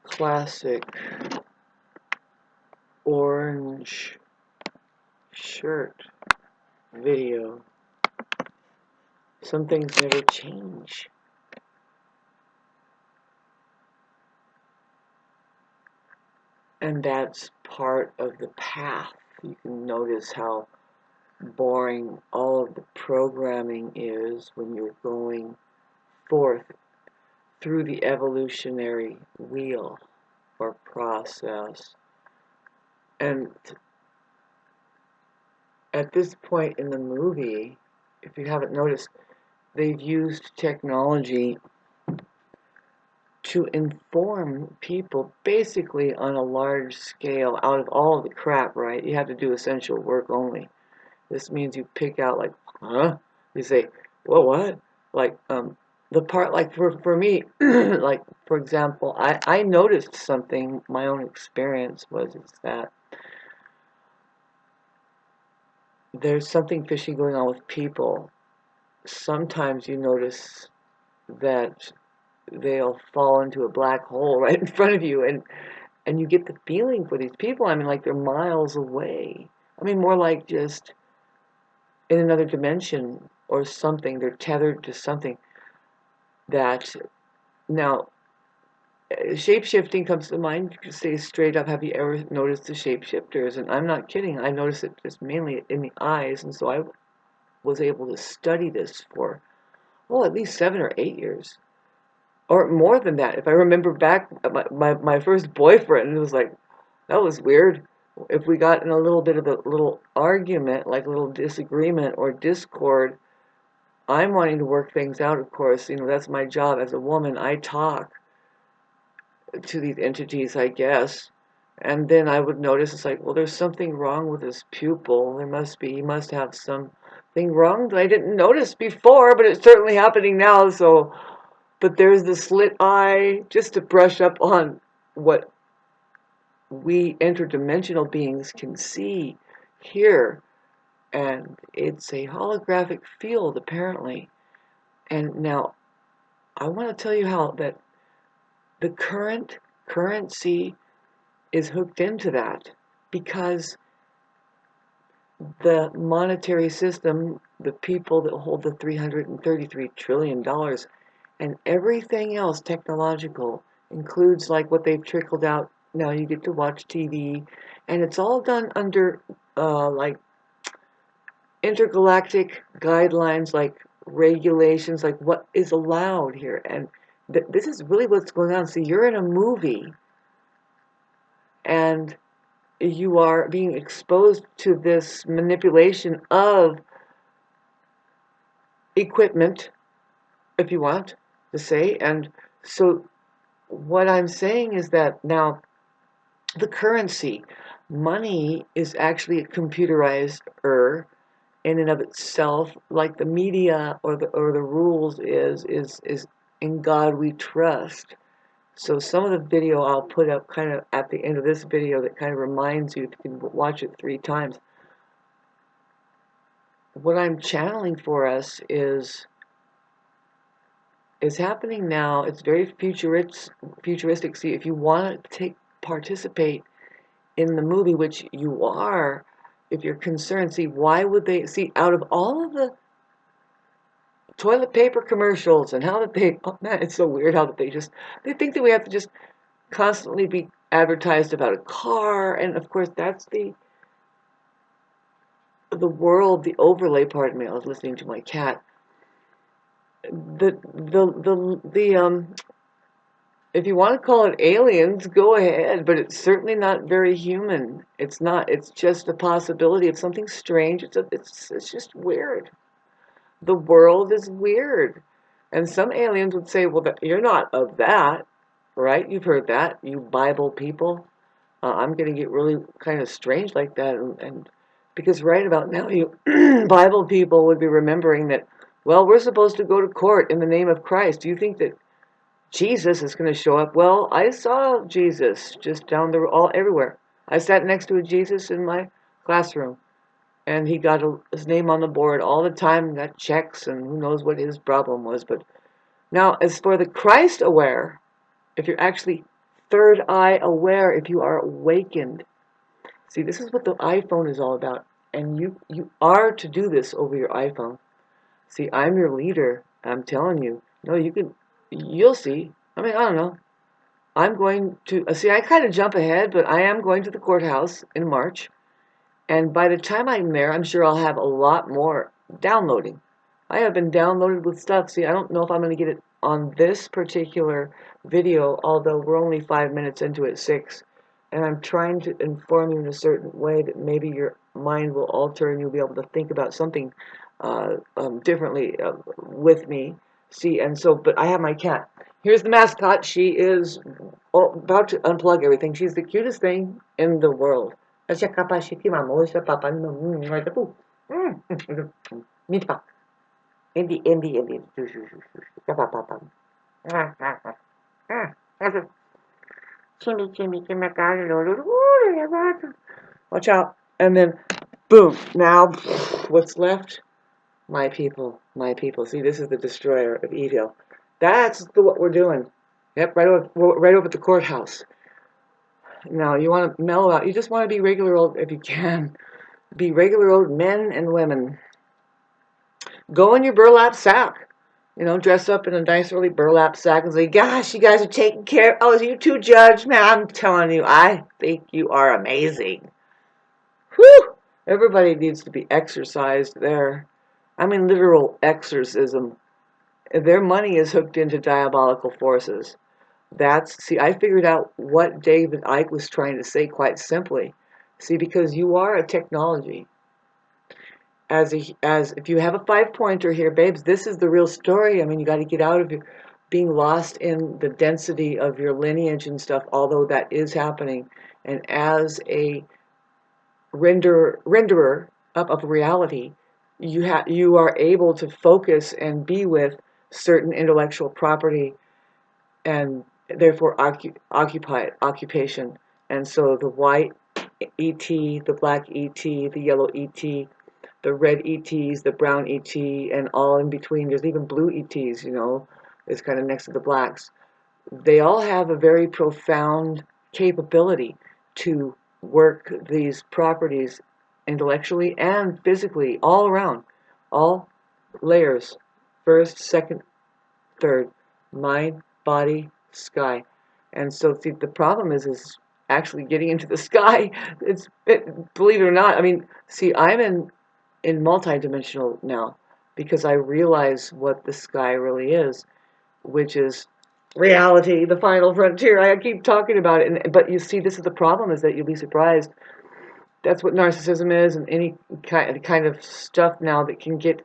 Classic orange shirt video. Some things never change. And that's part of the path. You can notice how boring all of the programming is when you're going forth through the evolutionary wheel or process. And at this point in the movie, if you haven't noticed, they've used technology to inform people basically on a large scale out of all of the crap, right? You have to do essential work only. This means you pick out like, huh? You say, well, what? Like, the part, like for me, like, for example, I noticed something, my own experience was is that there's something fishy going on with people. Sometimes you notice that they'll fall into a black hole right in front of you, and you get the feeling for these people. I mean, like they're miles away. I mean, more like just in another dimension or something. They're tethered to something that now shape-shifting comes to mind. You can say straight up, have you ever noticed the shape-shifters? And I'm not kidding. I noticed it just mainly in the eyes, and so I was able to study this for, well, at least 7 or 8 years. Or more than that. If I remember back, my first boyfriend, it was like, that was weird. If we got in a little bit of a little argument, like a little disagreement or discord, I'm wanting to work things out, of course. You know, that's my job as a woman. I talk to these entities, I guess. And then I would notice, it's like, well, there's something wrong with his pupil. He must have something wrong that I didn't notice before, but it's certainly happening now, so. But there's the slit eye, just to brush up on what we interdimensional beings can see here. And it's a holographic field, apparently. And now, I want to tell you how that the currency is hooked into that, because the monetary system, the people that hold the $333 trillion, and everything else technological includes like what they've trickled out. Now you get to watch TV, and it's all done under like intergalactic guidelines, like regulations, like what is allowed here. And this is really what's going on. See, you're in a movie, and you are being exposed to this manipulation of equipment, if you want to say. And so what I'm saying is that now the currency, money, is actually a computerized in and of itself, like the media or the rules is in God we trust. So some of the video I'll put up kind of at the end of this video that kind of reminds you, if you can watch it 3 times. What I'm channeling for us is happening now. It's very futuristic. See, if you want to participate in the movie, which you are, if you're concerned, see, why would they, see, out of all of the toilet paper commercials and how that they, oh man, it's so weird how that they think that we have to just constantly be advertised about a car, and of course that's the world, the overlay, pardon me, I was listening to my cat. If you want to call it aliens, go ahead, but it's certainly not very human. It's not. It's just a possibility of something strange. It's just weird. The world is weird. And some aliens would say, well, you're not of that, right? You've heard that, you Bible people. I'm going to get really kind of strange like that. And because right about now, you Bible people would be remembering that, well, we're supposed to go to court in the name of Christ. Do you think that Jesus is going to show up? Well, I saw Jesus just down everywhere. I sat next to a Jesus in my classroom, and he got his name on the board all the time, and got checks, and who knows what his problem was. But Now, as for the Christ aware, if you're actually third eye aware, if you are awakened, see, this is what the iPhone is all about. And you are to do this over your iPhone. See, I'm your leader. I'm telling you. No, you'll see. I mean, I don't know. I'm going to, see, I kind of jump ahead, but I am going to the courthouse in March. And by the time I'm there, I'm sure I'll have a lot more downloading. I have been downloaded with stuff. See, I don't know if I'm going to get it on this particular video, although we're only 5 minutes into it, 6. And I'm trying to inform you in a certain way that maybe your mind will alter and you'll be able to think about something differently with me. See, and so, but I have my cat. Here's the mascot. She is about to unplug everything. She's the cutest thing in the world. Watch out. And then, boom. Now, what's left? My people, my people. See, this is the destroyer of evil. That's what we're doing. Yep, right over at the courthouse. Now, you want to mellow out. You just want to be regular old, if you can. Be regular old men and women. Go in your burlap sack. You know, dress up in a nice early burlap sack and say, gosh, you guys are taking care. Oh, you two, Judge? Man, I'm telling you, I think you are amazing. Whew! Everybody needs to be exercised there. I mean, literal exorcism. Their money is hooked into diabolical forces. See, I figured out what David Icke was trying to say quite simply. See, because you are a technology. As if you have a 5-pointer here, babes, this is the real story. I mean, you got to get out of your being lost in the density of your lineage and stuff, although that is happening. And as a renderer of reality, you are able to focus and be with certain intellectual property and therefore occupation. And so the white ET, the black ET, the yellow ET, the red ETs, the brown ET, and all in between. There's even blue ETs, you know, it's kind of next to the blacks. They all have a very profound capability to work these properties intellectually and physically, all around, all layers, first, second, third, mind, body, sky. And so, see, the problem is actually getting into the sky. Believe it or not, I mean, see, I'm in multidimensional now because I realize what the sky really is, which is reality, the final frontier. I keep talking about it, but you see, this is the problem: is that you'll be surprised. That's what narcissism is, and any kind of stuff now that can get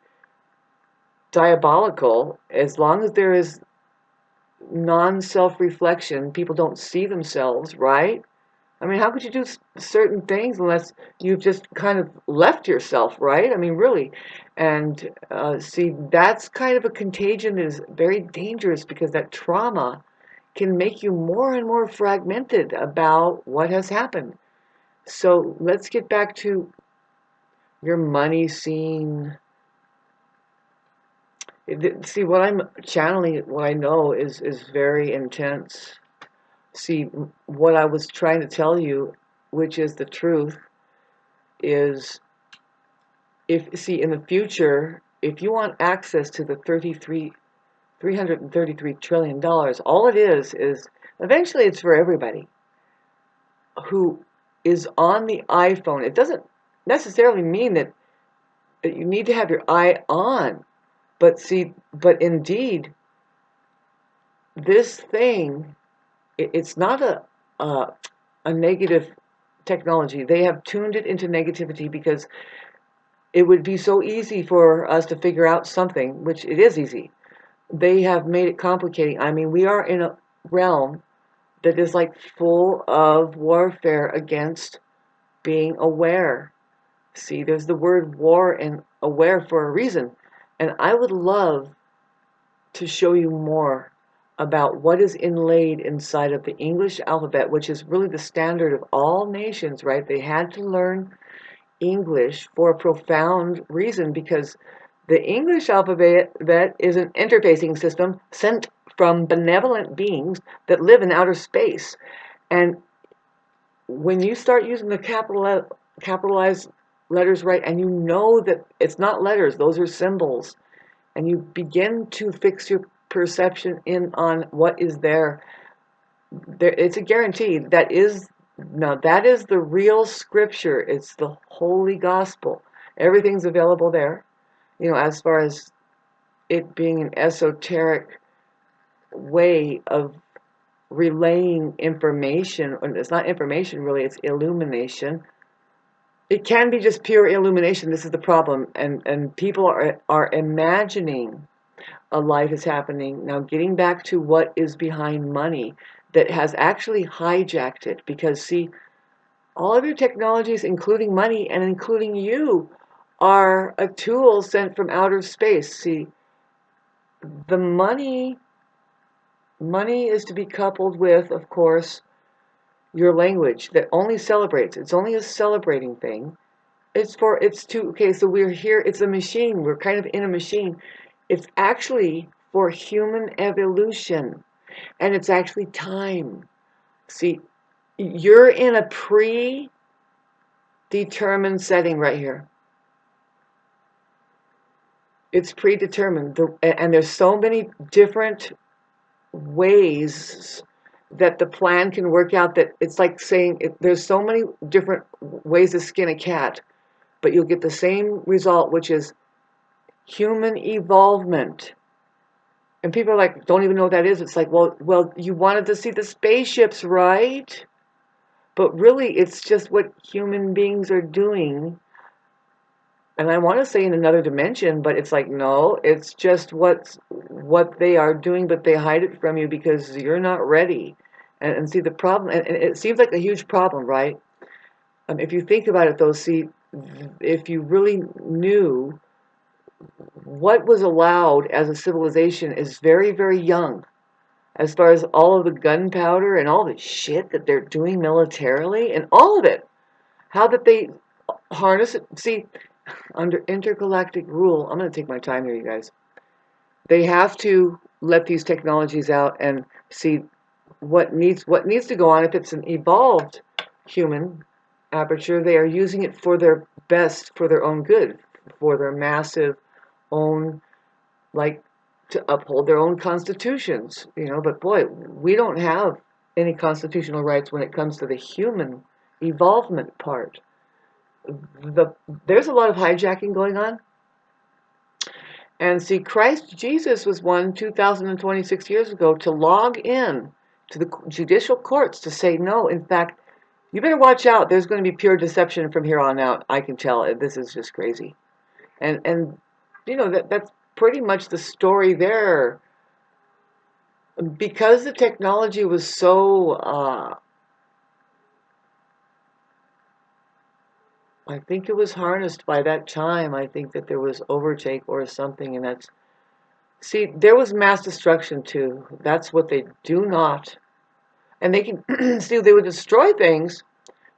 diabolical. As long as there is non-self-reflection, people don't see themselves, right? I mean, how could you do certain things unless you've just kind of left yourself, right? I mean, really. And see, that's kind of a contagion that is very dangerous because that trauma can make you more and more fragmented about what has happened. So let's get back to your money scene. See, what I'm channeling, what I know is very intense. See, what I was trying to tell you, which is the truth, is in the future, if you want access to the $333 trillion, all it is eventually it's for everybody who is on the iPhone. It doesn't necessarily mean that you need to have your eye on, but indeed, this thing, it's not a negative technology. They have tuned it into negativity because it would be so easy for us to figure out something, which it is easy. They have made it complicating. I mean, we are in a realm that is like full of warfare against being aware. See, there's the word war and aware for a reason. And I would love to show you more about what is inlaid inside of the English alphabet, which is really the standard of all nations, right? They had to learn English for a profound reason because The English alphabet is an interfacing system sent from benevolent beings that live in outer space. And when you start using the capitalized letters right, and you know that it's not letters, those are symbols, and you begin to fix your perception in on what is there, it's a guarantee. That is the real scripture. It's the holy gospel. Everything's available there. As far as it being an esoteric way of relaying information, and it's not information really, it's illumination. It can be just pure illumination. This is the problem, and people are imagining a life is happening. Now, getting back to what is behind money that has actually hijacked it, because see, all of your technologies, including money and including you, are a tool sent from outer space. See, the money is to be coupled with, of course, your language that only celebrates. It's only a celebrating thing. Okay, so we're here, it's a machine. We're kind of in a machine. It's actually for human evolution, and it's actually time. See, you're in a predetermined setting right here. It's predetermined, and there's so many different ways that the plan can work out that it's like saying there's so many different ways to skin a cat, but you'll get the same result, which is human evolvement. And people are like, don't even know what that is. It's like, well, you wanted to see the spaceships, right? But really, it's just what human beings are doing. And I want to say in another dimension, but it's like, no, it's just what they are doing, but they hide it from you because you're not ready. And see the problem, and it seems like a huge problem, right? If you think about it, though, see, if you really knew what was allowed as a civilization is very, very young. As far as all of the gunpowder and all the shit that they're doing militarily and all of it, how that they harness it. See, under intergalactic rule, I'm going to take my time here, you guys. They have to let these technologies out and see what needs to go on. If it's an evolved human aperture, they are using it for their best, for their own good, for their massive own, like, to uphold their own constitutions, but boy, we don't have any constitutional rights when it comes to the human evolvement part. There's a lot of hijacking going on. And see, Christ Jesus was one 2026 years ago to log in to the judicial courts to say, no, in fact, you better watch out. There's going to be pure deception from here on out. I can tell. This is just crazy. And that's pretty much the story there. Because the technology was so, I think it was harnessed by that time. I think that there was overtake or something, and see, there was mass destruction too. That's what they do not, and they can, see, they would destroy things,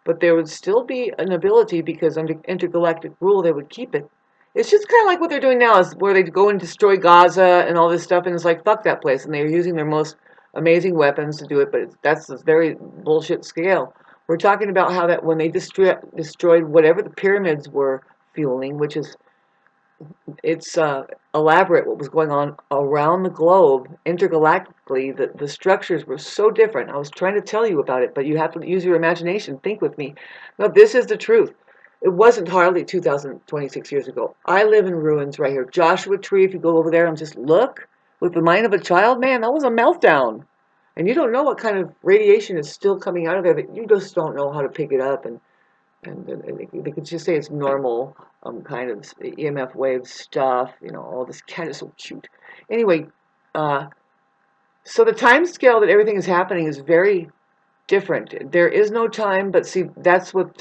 but there would still be an ability, because under intergalactic rule, they would keep it. It's just kind of like what they're doing now, is where they go and destroy Gaza and all this stuff, and it's like, fuck that place, and they're using their most amazing weapons to do it, but that's a very bullshit scale. We're talking about how that when they destroyed whatever the pyramids were fueling, which is, it's elaborate what was going on around the globe intergalactically. The structures were so different. I was trying to tell you about it, but you have to use your imagination. Think with me. No, this is the truth. It wasn't hardly 2026 years ago. I live in ruins right here. Joshua Tree, if you go over there and just look with the mind of a child, man, that was a meltdown. And you don't know what kind of radiation is still coming out of there, that you just don't know how to pick it up. And they could just say it's normal kind of EMF wave stuff, all this kind of so cute. Anyway, so the time scale that everything is happening is very different. There is no time, but see, that's what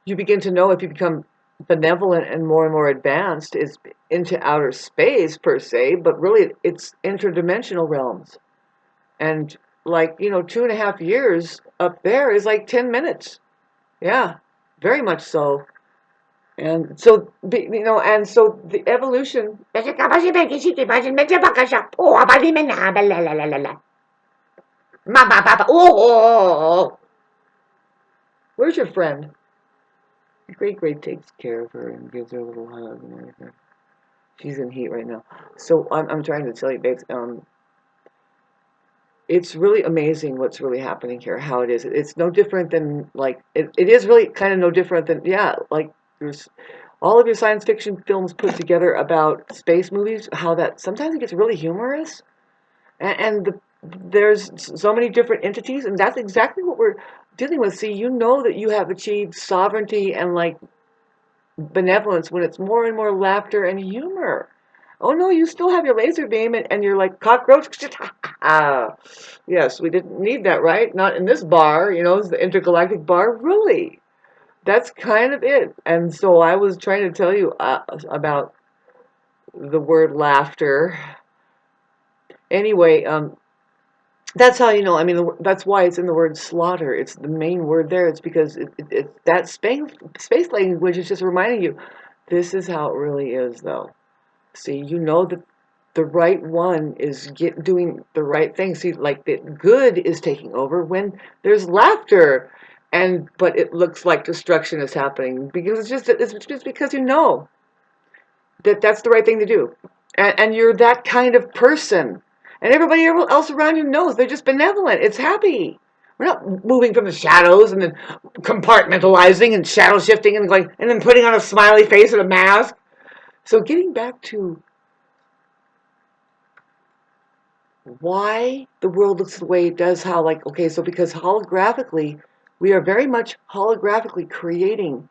you begin to know if you become benevolent and more advanced, is into outer space per se, but really it's interdimensional realms. And like, 2.5 years up there is like 10 minutes. Yeah, very much so. And so, and so the evolution. Where's your friend? Great Great takes care of her and gives her a little hug and everything. She's in heat right now. So I'm trying to tell you, babes, it's really amazing what's really happening here, how it is. It's no different than, like, it is really kind of no different than, yeah, like, there's all of your science fiction films put together about space movies, how that sometimes it gets really humorous. And there's so many different entities, and that's exactly what we're dealing with. See, you know that you have achieved sovereignty and, like, benevolence when it's more and more laughter and humor. Oh no, you still have your laser beam and you're like cockroach. Yes, we didn't need that, right? Not in this bar, it's the intergalactic bar. Really, that's kind of it. And so I was trying to tell you about the word laughter. Anyway, that's how you know. I mean, that's why it's in the word slaughter. It's the main word there. It's because that space language is just reminding you, this is how it really is, though. See, you know that the right one is doing the right thing. See, like the good is taking over when there's laughter, but it looks like destruction is happening because it's just because you know that that's the right thing to do, and you're that kind of person, and everybody else around you knows they're just benevolent. It's happy. We're not moving from the shadows and then compartmentalizing and shadow shifting and going and then putting on a smiley face and a mask. So getting back to why the world looks the way it does, how, like, okay, so because holographically, we are very much holographically creating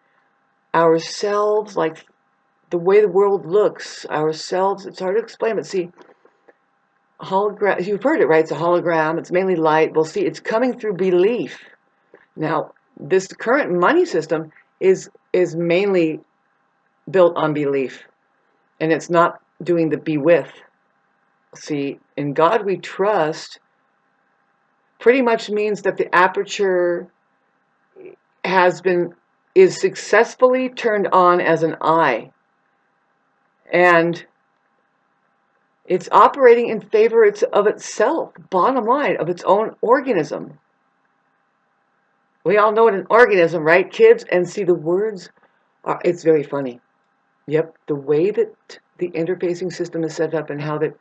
ourselves, like the way the world looks, ourselves. It's hard to explain, but see, hologram, you've heard it, right? It's a hologram, it's mainly light. Well, see, it's coming through belief. Now, this current money system is mainly built on belief, and it's not doing the be with. See, in God we trust pretty much means that the aperture is successfully turned on as an eye, and it's operating in favor of itself, bottom line, of its own organism. We all know what an organism, right, kids? And see, the words it's very funny. Yep, the way that the interfacing system is set up and how that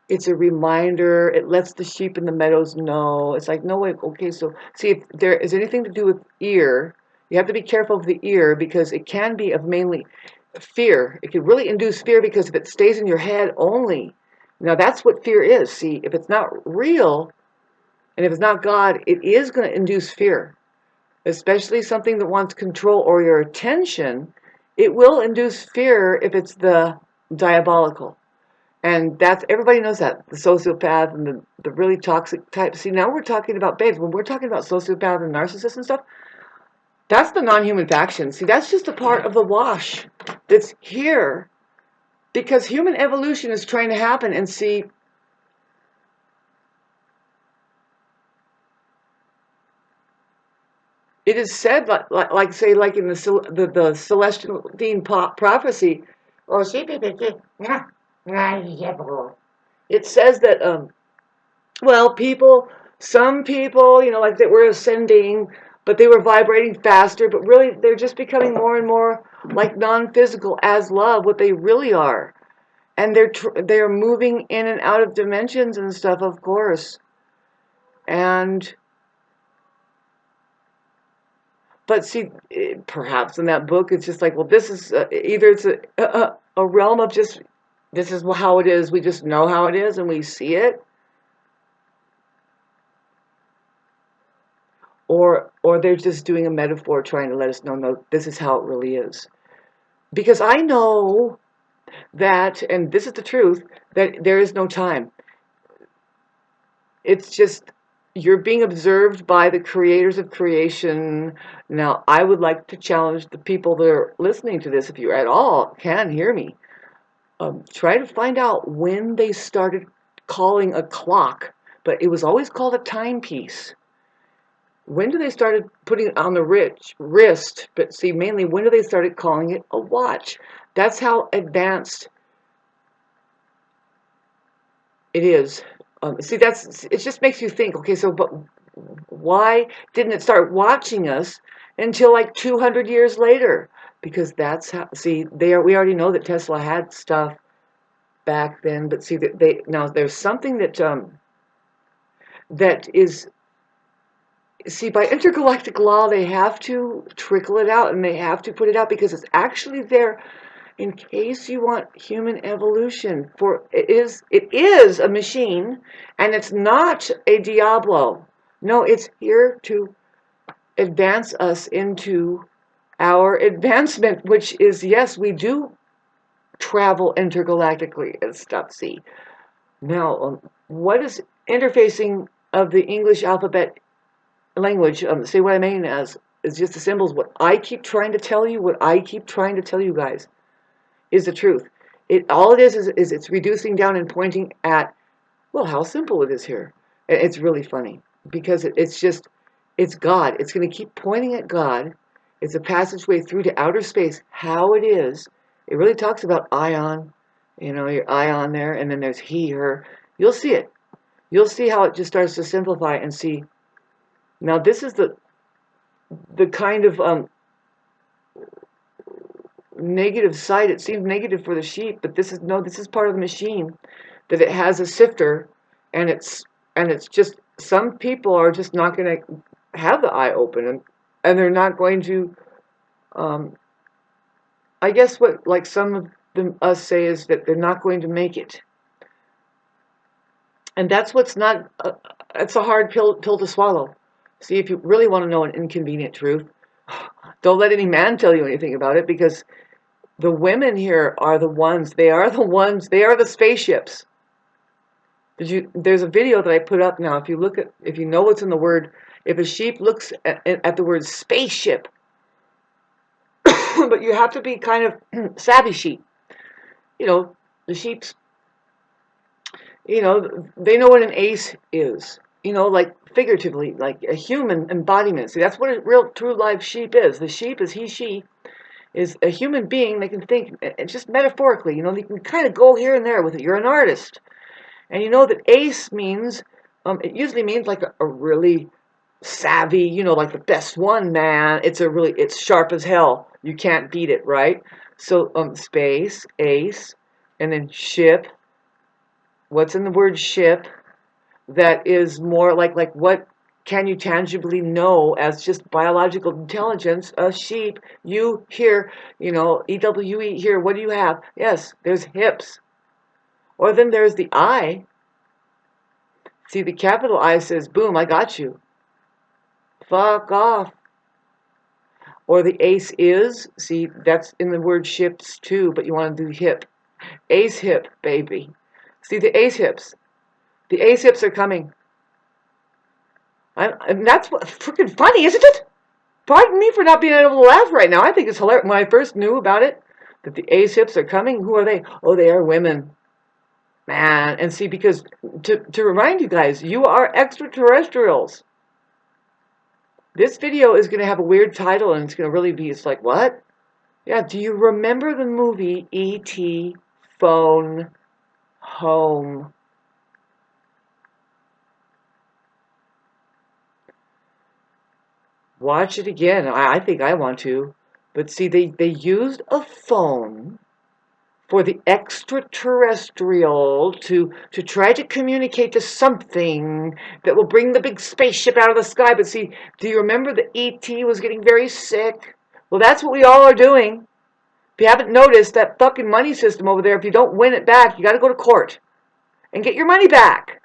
it's a reminder. It lets the sheep in the meadows know. It's like, no, wait, okay, so see, if there is anything to do with ear, you have to be careful of the ear because it can be of mainly fear. It can really induce fear because if it stays in your head only, now that's what fear is. See, if it's not real and if it's not God, it is going to induce fear, especially something that wants control or your attention. It will induce fear if it's the diabolical. And that's, everybody knows that, the sociopath and the really toxic type. See, now we're talking about babes. When we're talking about sociopath and narcissists and stuff, that's the non-human faction. See, that's just a part of the wash that's here because human evolution is trying to happen. And see, it is said, like say, like in the Celestine prophecy, it says that well, some people, like that were ascending, but they were vibrating faster, but really they're just becoming more and more like non-physical as love, what they really are. And they're moving in and out of dimensions and stuff, of course. And but see, perhaps in that book, it's just like, well, this is either it's a realm of just this is how it is. We just know how it is, and we see it, or they're just doing a metaphor trying to let us know, no, this is how it really is. Because I know that, and this is the truth, that there is no time. It's just you're being observed by the creators of creation. Now, I would like to challenge the people that are listening to this, if you at all can hear me, try to find out when they started calling a clock, but it was always called a timepiece. When do they started putting it on the wrist? But see, mainly, when do they started calling it a watch? That's how advanced it is. See, it just makes you think, okay, so, but why didn't it start watching us until like 200 years later? Because that's how, see, we already know that Tesla had stuff back then, but see, that now there's something that is, see, by intergalactic law, they have to trickle it out, and they have to put it out because it's actually there in case you want human evolution. For it is a machine, and it's not a Diablo. No, it's here to advance us into our advancement, which is, yes, we do travel intergalactically as stuff. See, now, what is interfacing of the English alphabet language? See, what I mean is just the symbols. What I keep trying to tell you, guys, is the truth. All it is it's reducing down and pointing at, well, how simple it is here. It's really funny because it's God. It's going to keep pointing at God. It's a passageway through to outer space. How it is. It really talks about ion, your ion there, and then there's he, her. You'll see it. You'll see how it just starts to simplify and see. Now this is the kind of negative side. It seems negative for the sheep, but this is part of the machine, that it has a sifter, and it's just, some people are just not going to have the eye open, and they're not going to, I guess what, like some of us say, is that they're not going to make it. And that's what's not, it's a hard pill to swallow. See, if you really want to know an inconvenient truth, don't let any man tell you anything about it, because the women here are the ones, they are the spaceships. There's a video that I put up now. If you know what's in the word, if a sheep looks at the word spaceship, but you have to be kind of savvy sheep. The sheep's, they know what an ace is. Like figuratively, like a human embodiment. See, that's what a real true live sheep is. The sheep is she is a human being. They can think, just metaphorically, they can kind of go here and there with it. You're an artist. And you know that ace means, it usually means like a really savvy, like the best one, man. It's sharp as hell. You can't beat it, right? So, space, ace, and then ship. What's in the word ship? That is more like what can you tangibly know as just biological intelligence? A sheep, you here, EWE here, what do you have? Yes, there's hips. Or then there's the I. See, the capital I says, boom, I got you. Fuck off. Or the ace is, see, that's in the word ships too, but you want to do hip. Ace hip, baby. See, the ace hips. The ace hips are coming. And that's what freaking funny, isn't it? Pardon me for not being able to laugh right now. I think it's hilarious. When I first knew about it, that the ace hips are coming, who are they? Oh, they are women. Man, and see, because to remind you guys, you are extraterrestrials. This video is going to have a weird title, and it's going to really be, it's like, what? Yeah, do you remember the movie E.T. Phone Home? Watch it again. I think I want to. But see, they used a phone for the extraterrestrial to try to communicate to something that will bring the big spaceship out of the sky. But see, do you remember that E.T. was getting very sick? Well, that's what we all are doing. If you haven't noticed, that fucking money system over there, if you don't win it back, you got to go to court and get your money back.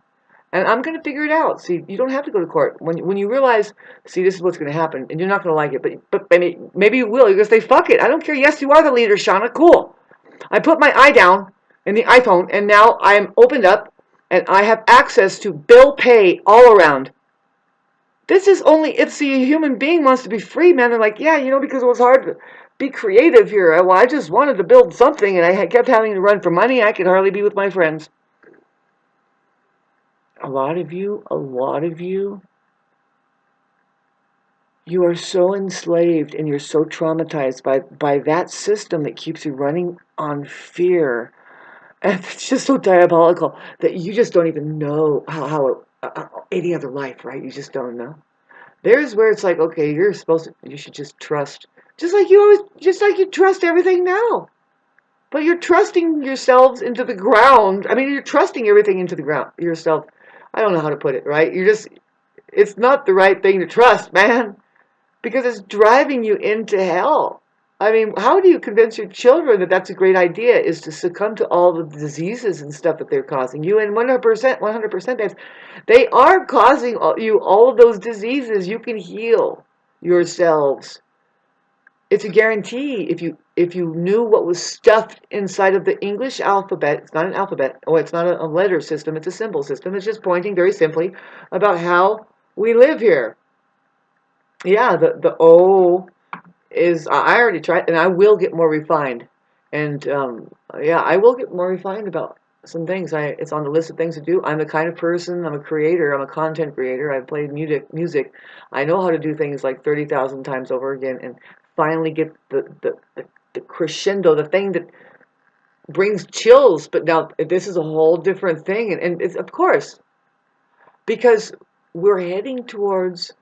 And I'm going to figure it out. See, you don't have to go to court. When you realize, see, this is what's going to happen, and you're not going to like it, but maybe you will. You're going to say, fuck it. I don't care. Yes, you are the leader, Shauna. Cool. I put my eye down in the iPhone, and now I'm opened up, and I have access to bill pay all around. This is only if the human being wants to be free, man. They're like, yeah, because it was hard to be creative here. Well, I just wanted to build something, and I kept having to run for money. I could hardly be with my friends. A lot of you You are so enslaved and you're so traumatized by that system that keeps you running on fear. And it's just so diabolical that you just don't even know how any other life, right? You just don't know. There's where it's like, okay, you should just trust. Just like you trust everything now. But you're trusting yourselves into the ground. I mean, you're trusting everything into the ground, yourself. I don't know how to put it, right? It's not the right thing to trust, man, because it's driving you into hell. I mean, how do you convince your children that that's a great idea, is to succumb to all the diseases and stuff that they're causing you? And 100%, they are causing you all of those diseases. You can heal yourselves. It's a guarantee. If you knew what was stuffed inside of the English alphabet, it's not an alphabet, or it's not a letter system, it's a symbol system. It's just pointing very simply about how we live here. Yeah, the O is, I already tried, and I will get more refined. And yeah, I will get more refined about some things. It's on the list of things to do. I'm the kind of person, I'm a creator, I'm a content creator. I've played music. I know how to do things like 30,000 times over again and finally get the crescendo, the thing that brings chills. But now this is a whole different thing. And it's, of course, because we're heading towards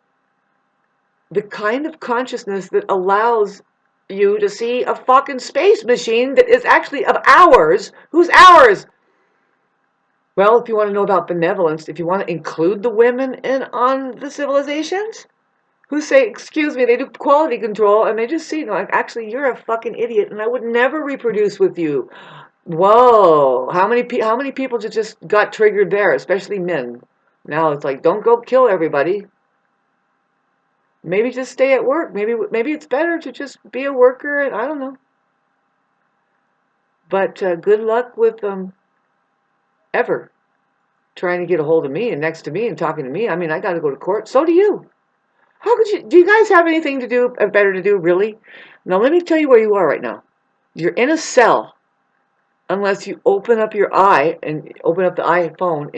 the kind of consciousness that allows you to see a fucking space machine that is actually of ours. Who's ours? Well, if you want to know about benevolence, if you want to include the women in on the civilizations, who say, excuse me, they do quality control, and they just see, no, actually, you're a fucking idiot, and I would never reproduce with you. Whoa, how many people just got triggered there, especially men? Now it's like, don't go kill everybody. Maybe just stay at work. Maybe it's better to just be a worker, and I don't know. But good luck with ever trying to get a hold of me and next to me and talking to me. I mean, I got to go to court. So do you. How could you? Do you guys have anything to do better to do? Really? Now let me tell you where you are right now. You're in a cell unless you open up your eye and open up the iPhone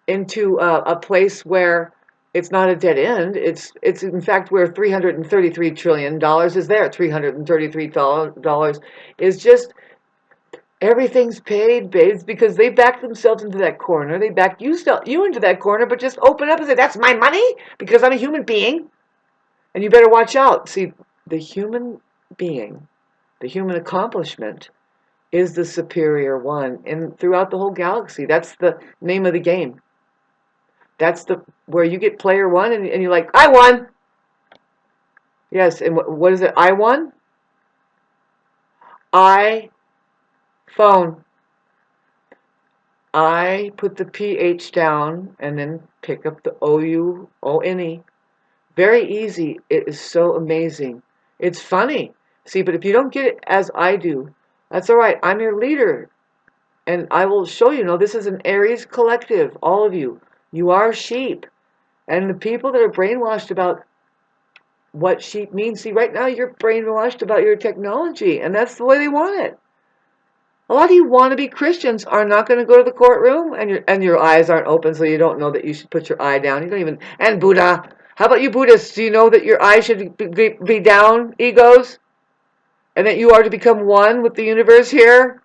into a place where it's not a dead end. It's in fact where $333 trillion is there. $333 is just everything's paid, babes, because they backed themselves into that corner. They backed you into that corner, but just open up and say, that's my money because I'm a human being. And you better watch out. See, the human being, the human accomplishment is the superior one. And throughout the whole galaxy, that's the name of the game. That's the where you get player one and you're like, I won. Yes, and what is it? I won? I phone. I put the PH down and then pick up the OUONE. Very easy. It is so amazing. It's funny. See, but if you don't get it as I do, that's all right. I'm your leader. And I will show you. No, this is an Aries collective. All of you. You are sheep. And the people that are brainwashed about what sheep means, see, right now you're brainwashed about your technology. And that's the way they want it. A lot of you wannabe Christians are not going to go to the courtroom, and your eyes aren't open, so you don't know that you should put your eye down. You don't even. And Buddha, how about you Buddhists? Do you know that your eye should be down, egos, and that you are to become one with the universe here?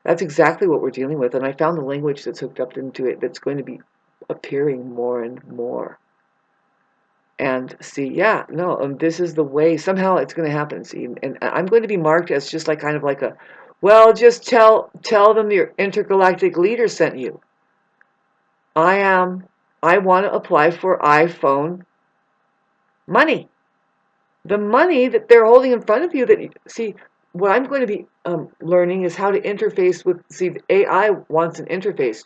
That's exactly what we're dealing with, and I found the language that's hooked up into it that's going to be appearing more and more. And see, yeah, no, this is the way. Somehow it's going to happen. See, and I'm going to be marked as just like kind of like a, well, just tell them your intergalactic leader sent you. I want to apply for iPhone money. The money that they're holding in front of you. That see, what I'm going to be learning is how to interface with. See, the AI wants an interface.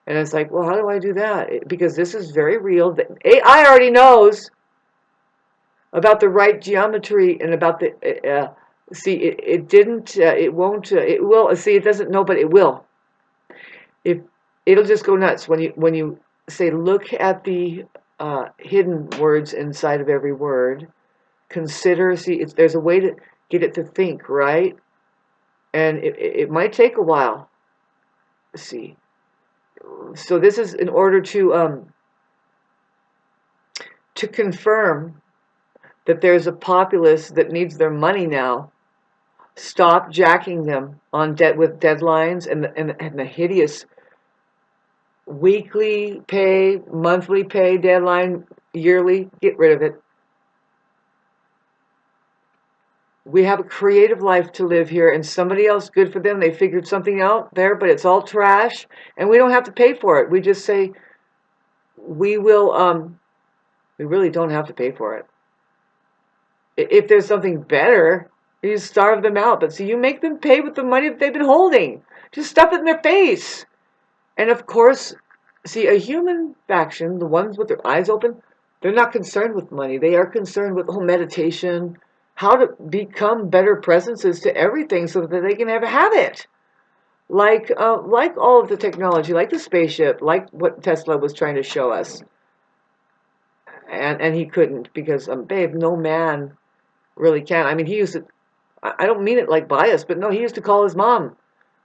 And it's like, well, how do I do that? Because this is very real. The AI already knows about the right geometry and about the see it didn't it won't it will see it doesn't know but it will if it'll just go nuts when you say look at the hidden words inside of every word, consider, see there's a way to get it to think, right? And it might take a while. See, so this is in order to confirm that there's a populace that needs their money now. Stop jacking them on with deadlines and the hideous weekly pay, monthly pay deadline, yearly. Get rid of it. We have a creative life to live here, and somebody else, good for them, they figured something out there, but it's all trash, and we don't have to pay for it. We just say, we will, we really don't have to pay for it. If there's something better, you starve them out. But see, you make them pay with the money that they've been holding. Just stuff it in their face. And of course, see, a human faction, the ones with their eyes open, they're not concerned with money. They are concerned with meditation, how to become better presences to everything so that they can have it. Like all of the technology, like the spaceship, like what Tesla was trying to show us. And he couldn't because, babe, no man really can. I mean, he used to, I don't mean it like bias, but no, he used to call his mom.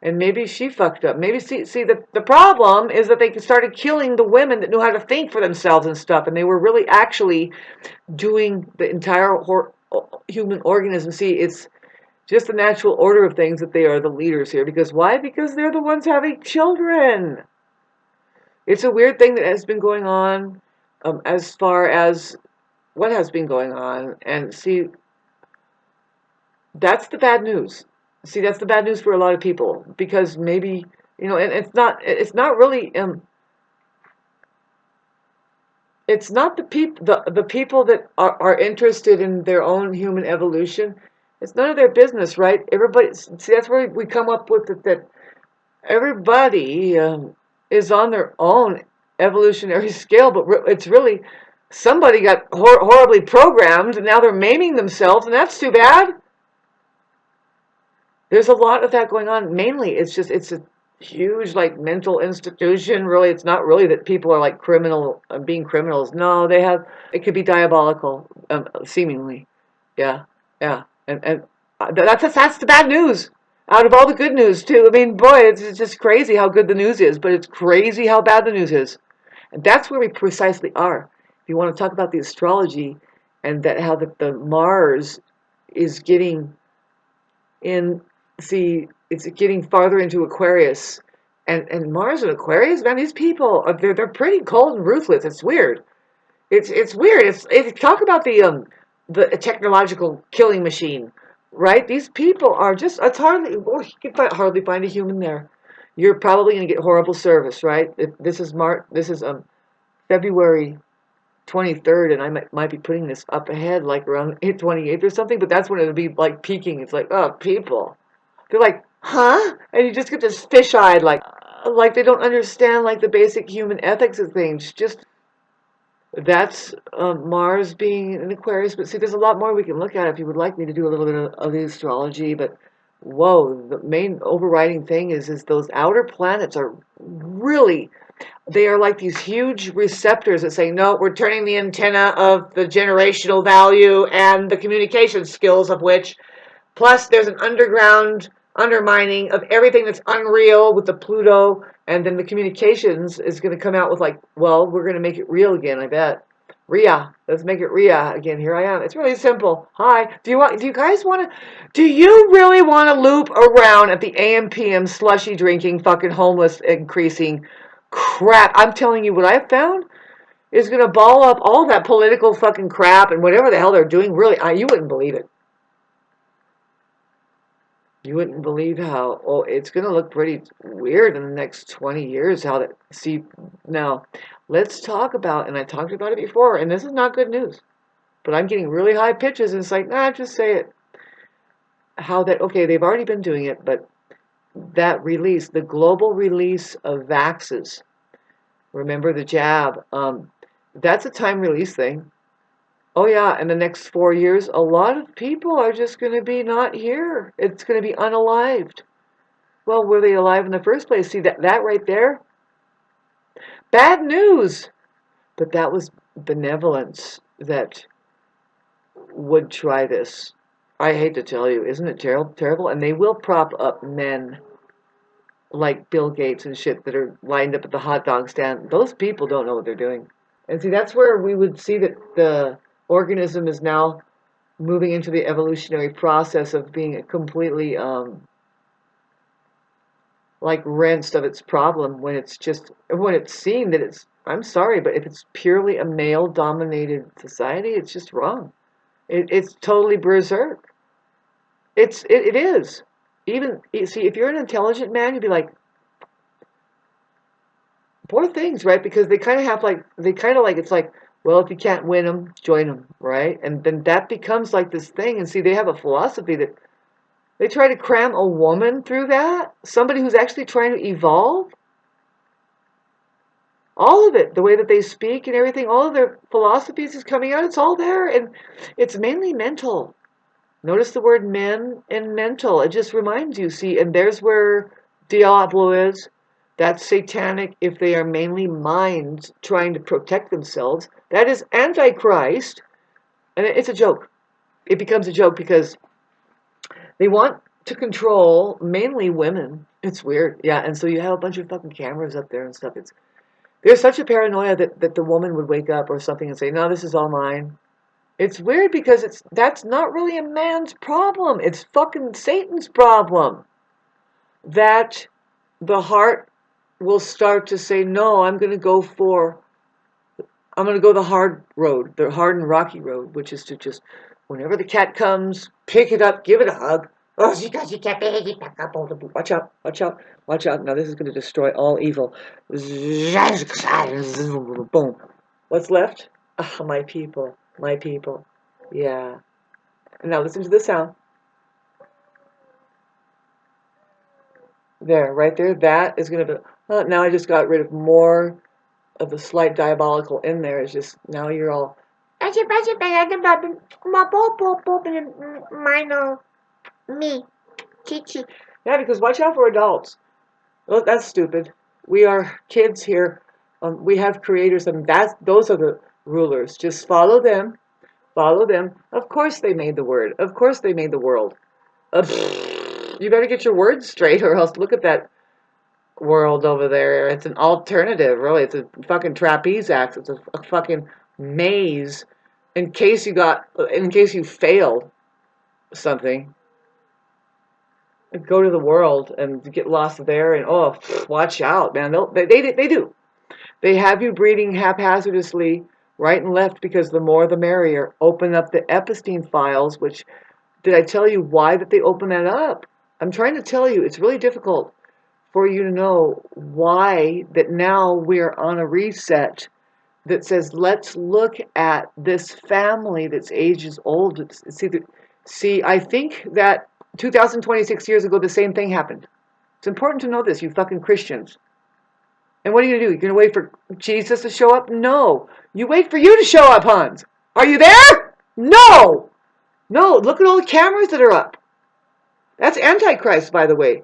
And maybe she fucked up. Maybe, see the problem is that they started killing the women that knew how to think for themselves and stuff. And they were really actually doing the entire human organism. See, it's just the natural order of things that they are the leaders here. Because why? Because they're the ones having children. It's a weird thing that has been going on as far as what has been going on. And see, that's the bad news. See, that's the bad news for a lot of people, because maybe, you know, and it's not really, it's not the people that are interested in their own human evolution. It's none of their business, right? Everybody, see, that's where we come up with it, that everybody is on their own evolutionary scale, but it's really, somebody got horribly programmed, and now they're maiming themselves, and that's too bad. There's a lot of that going on. Mainly, it's a huge, like, mental institution. Really, it's not really that people are like being criminals. No, it could be diabolical, seemingly. Yeah, yeah, and that's the bad news. Out of all the good news too. I mean, boy, it's just crazy how good the news is, but it's crazy how bad the news is, and that's where we precisely are. If you want to talk about the astrology and that how the Mars is getting in. See, it's getting farther into Aquarius, and Mars and Aquarius, man, these people they're pretty cold and ruthless. It's weird. It's weird. It's talk about the technological killing machine, right? These people are just, it's hardly, you can hardly find a human there. You're probably going to get horrible service, right? This is February 23rd, and I might be putting this up ahead like around 28th or something, but that's when it'll be like peaking. It's like, oh, people. They're like, huh? And you just get this fish-eyed, like they don't understand like the basic human ethics of things. Just, that's Mars being in Aquarius. But see, there's a lot more we can look at if you would like me to do a little bit of the astrology. But whoa, the main overriding thing is those outer planets are really, they are like these huge receptors that say, no, we're turning the antenna of the generational value and the communication skills of which. Plus, there's an underground undermining of everything that's unreal with the Pluto, and then the communications is going to come out with like, well, we're going to make it real again, I bet. Rhea, let's make it Rhea again. Here I am. It's really simple. Hi. Do you really want to loop around at the AM PM slushy drinking, fucking homeless increasing crap? I'm telling you, what I've found is going to ball up all that political fucking crap and whatever the hell they're doing. Really, you wouldn't believe it. You wouldn't believe how, it's going to look pretty weird in the next 20 years. See, now, let's talk about, and I talked about it before, and this is not good news, but I'm getting really high pitches, and it's like, nah, just say it. Okay, they've already been doing it, but that release, the global release of vaxes, remember the jab, that's a time release thing. Oh yeah, in the next 4 years, a lot of people are just going to be not here. It's going to be unalived. Well, were they alive in the first place? See, that right there? Bad news! But that was benevolence that would try this. I hate to tell you, isn't it terrible? And they will prop up men like Bill Gates and shit that are lined up at the hot dog stand. Those people don't know what they're doing. And see, that's where we would see that the organism is now moving into the evolutionary process of being completely like rinsed of its problem when it's seen that it's, I'm sorry, but if it's purely a male dominated society, it's just wrong. It's totally berserk. It is. Even, you see, if you're an intelligent man, you'd be like, poor things, right? Because they kind of have like, they kind of like, it's like, well, if you can't win them, join them, right? And then that becomes like this thing. And see, they have a philosophy that they try to cram a woman through that, somebody who's actually trying to evolve. All of it, the way that they speak and everything, all of their philosophies is coming out. It's all there, and it's mainly mental. Notice the word men and mental. It just reminds you, see, and there's where Diablo is. That's satanic if they are mainly minds trying to protect themselves. That is Antichrist, and it's a joke. It becomes a joke because they want to control mainly women. It's weird, yeah, and so you have a bunch of fucking cameras up there and stuff. There's such a paranoia that the woman would wake up or something and say, no, this is all mine. It's weird because that's not really a man's problem. It's fucking Satan's problem. That the heart will start to say, no, I'm going to go the hard road, the hard and rocky road, which is to just, whenever the cat comes, pick it up, give it a hug. Oh, she got your cat, pick it back up. Watch out, watch out, watch out. Now this is going to destroy all evil. Boom. What's left? Ah, my people, my people. Yeah. Now listen to the sound. There, right there. That is going to be. Now I just got rid of more of the slight diabolical in there. It's just now you're all. Me, Chichi. Yeah, because watch out for adults. Well, that's stupid. We are kids here. We have creators, and those are the rulers. Just follow them. Follow them. Of course they made the word. Of course they made the world. You better get your words straight, or else look at that world over there. It's an alternative, really. It's a fucking trapeze act. It's a fucking maze. In case you failed something, go to the world and get lost there. And oh, watch out, man. They do. They have you breeding haphazardly right and left because the more the merrier. Open up the Epstein files, which, did I tell you why that they open that up? I'm trying to tell you, it's really difficult for you to know why that now we're on a reset that says, let's look at this family that's ages old. See, I think that 2026 years ago, the same thing happened. It's important to know this, you fucking Christians. And what are you going to do? You're going to wait for Jesus to show up? No. You wait for you to show up, Hans. Are you there? No. No, look at all the cameras that are up. That's Antichrist, by the way.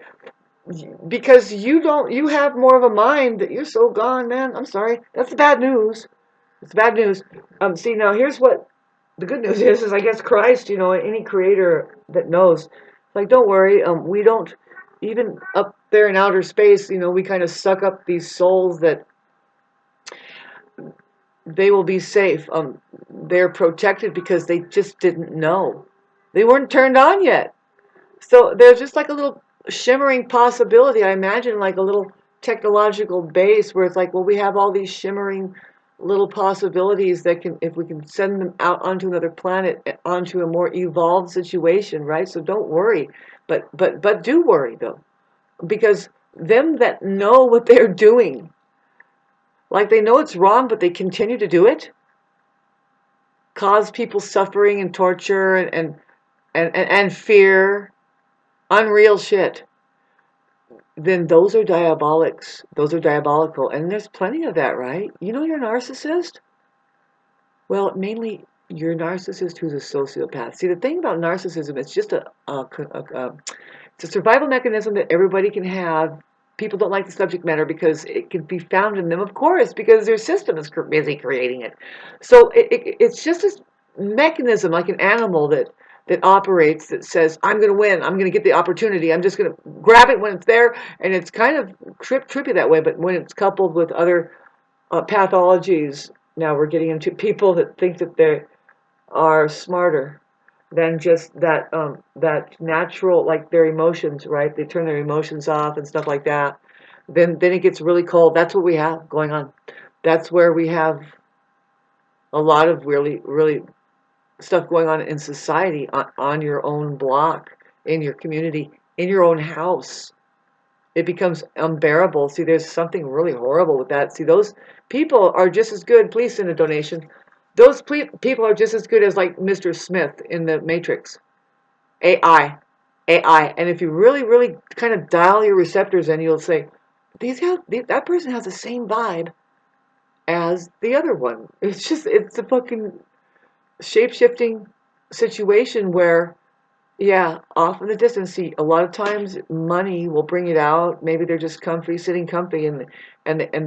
Because you have more of a mind that you're so gone, man. I'm sorry. That's the bad news. It's bad news. See, now here's what the good news is I guess Christ, any creator that knows, like, don't worry, we don't, even up there in outer space, we kind of suck up these souls that they will be safe. They're protected because they just didn't know. They weren't turned on yet. So there's just like a little shimmering possibility. I imagine like a little technological base where it's like, well, we have all these shimmering little possibilities that can, if we can send them out onto another planet, onto a more evolved situation, right? So don't worry, but do worry though, because them that know what they're doing, like they know it's wrong, but they continue to do it, cause people suffering and torture and fear, unreal shit. Then those are diabolics. Those are diabolical. And there's plenty of that, right? You're a narcissist? Well, mainly you're a narcissist who's a sociopath. See, the thing about narcissism, it's just it's a survival mechanism that everybody can have. People don't like the subject matter because it can be found in them, of course, because their system is busy creating it. So it's just this mechanism, like an animal that operates, that says, I'm going to win, I'm going to get the opportunity, I'm just going to grab it when it's there, and it's kind of trippy that way, but when it's coupled with other pathologies Now we're getting into people that think that they are smarter than just that natural, like their emotions, right? They turn their emotions off and stuff like that. Then it gets really cold. That's what we have going on. That's where we have a lot of really stuff going on in society, on your own block, in your community, in your own house. It becomes unbearable. See, there's something really horrible with that. See, those people are just as good. Please send a donation. Those people are just as good as like Mr. Smith in the Matrix. AI, AI. And if you really kind of dial your receptors in, you'll say, that person has the same vibe as the other one. It's a fucking shape-shifting situation where, yeah, off in the distance, see, a lot of times money will bring it out. Maybe they're just comfy, sitting comfy, and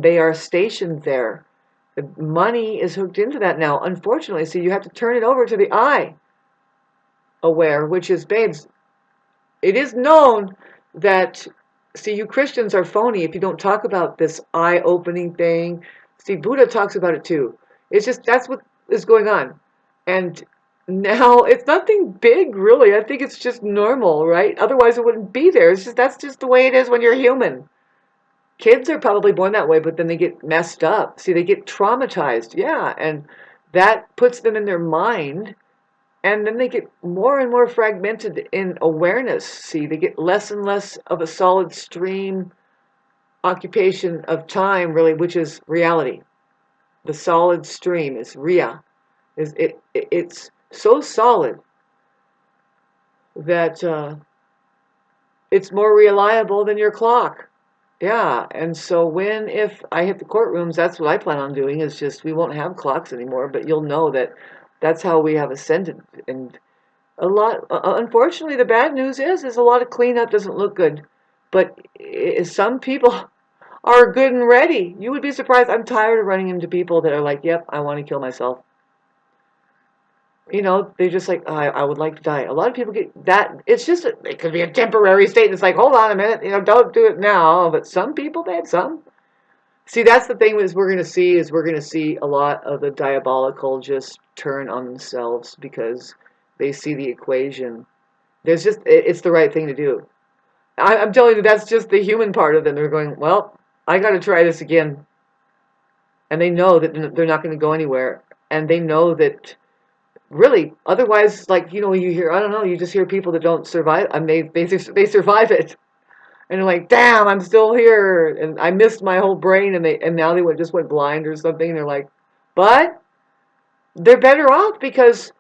they are stationed there. The money is hooked into that now, unfortunately. So you have to turn it over to the eye aware, which is, babes, it is known that, see, you Christians are phony if you don't talk about this eye-opening thing. See, Buddha talks about it too. It's just that's what is going on. And now it's nothing big, really. I think it's just normal, right? Otherwise, it wouldn't be there. It's just that's just the way it is when you're human. Kids are probably born that way, but then they get messed up. See, they get traumatized, yeah, and that puts them in their mind, and then they get more and more fragmented in awareness. See, they get less and less of a solid stream occupation of time, really, which is reality. The solid stream is Ria. It's so solid that it's more reliable than your clock. Yeah, and so if I hit the courtrooms, that's what I plan on doing. Is just we won't have clocks anymore, but you'll know that that's how we have ascended. And a lot, unfortunately, the bad news is a lot of cleanup doesn't look good, but some people are good and ready. You would be surprised. I'm tired of running into people that are like, "Yep, I want to kill myself." They're just like, I would like to die. A lot of people get that. It's just, it could be a temporary state. It's like, hold on a minute, don't do it now. But some people, babe, some. See, that's the thing is we're going to see a lot of the diabolical just turn on themselves because they see the equation. It's the right thing to do. I'm telling you, that's just the human part of them. They're going, well, I got to try this again. And they know that they're not going to go anywhere. And they know that really, otherwise, like, you hear, I don't know, you just hear people that don't survive, and they survive it. And they're like, damn, I'm still here, and I missed my whole brain, and now they just went blind or something, and they're like, but they're better off because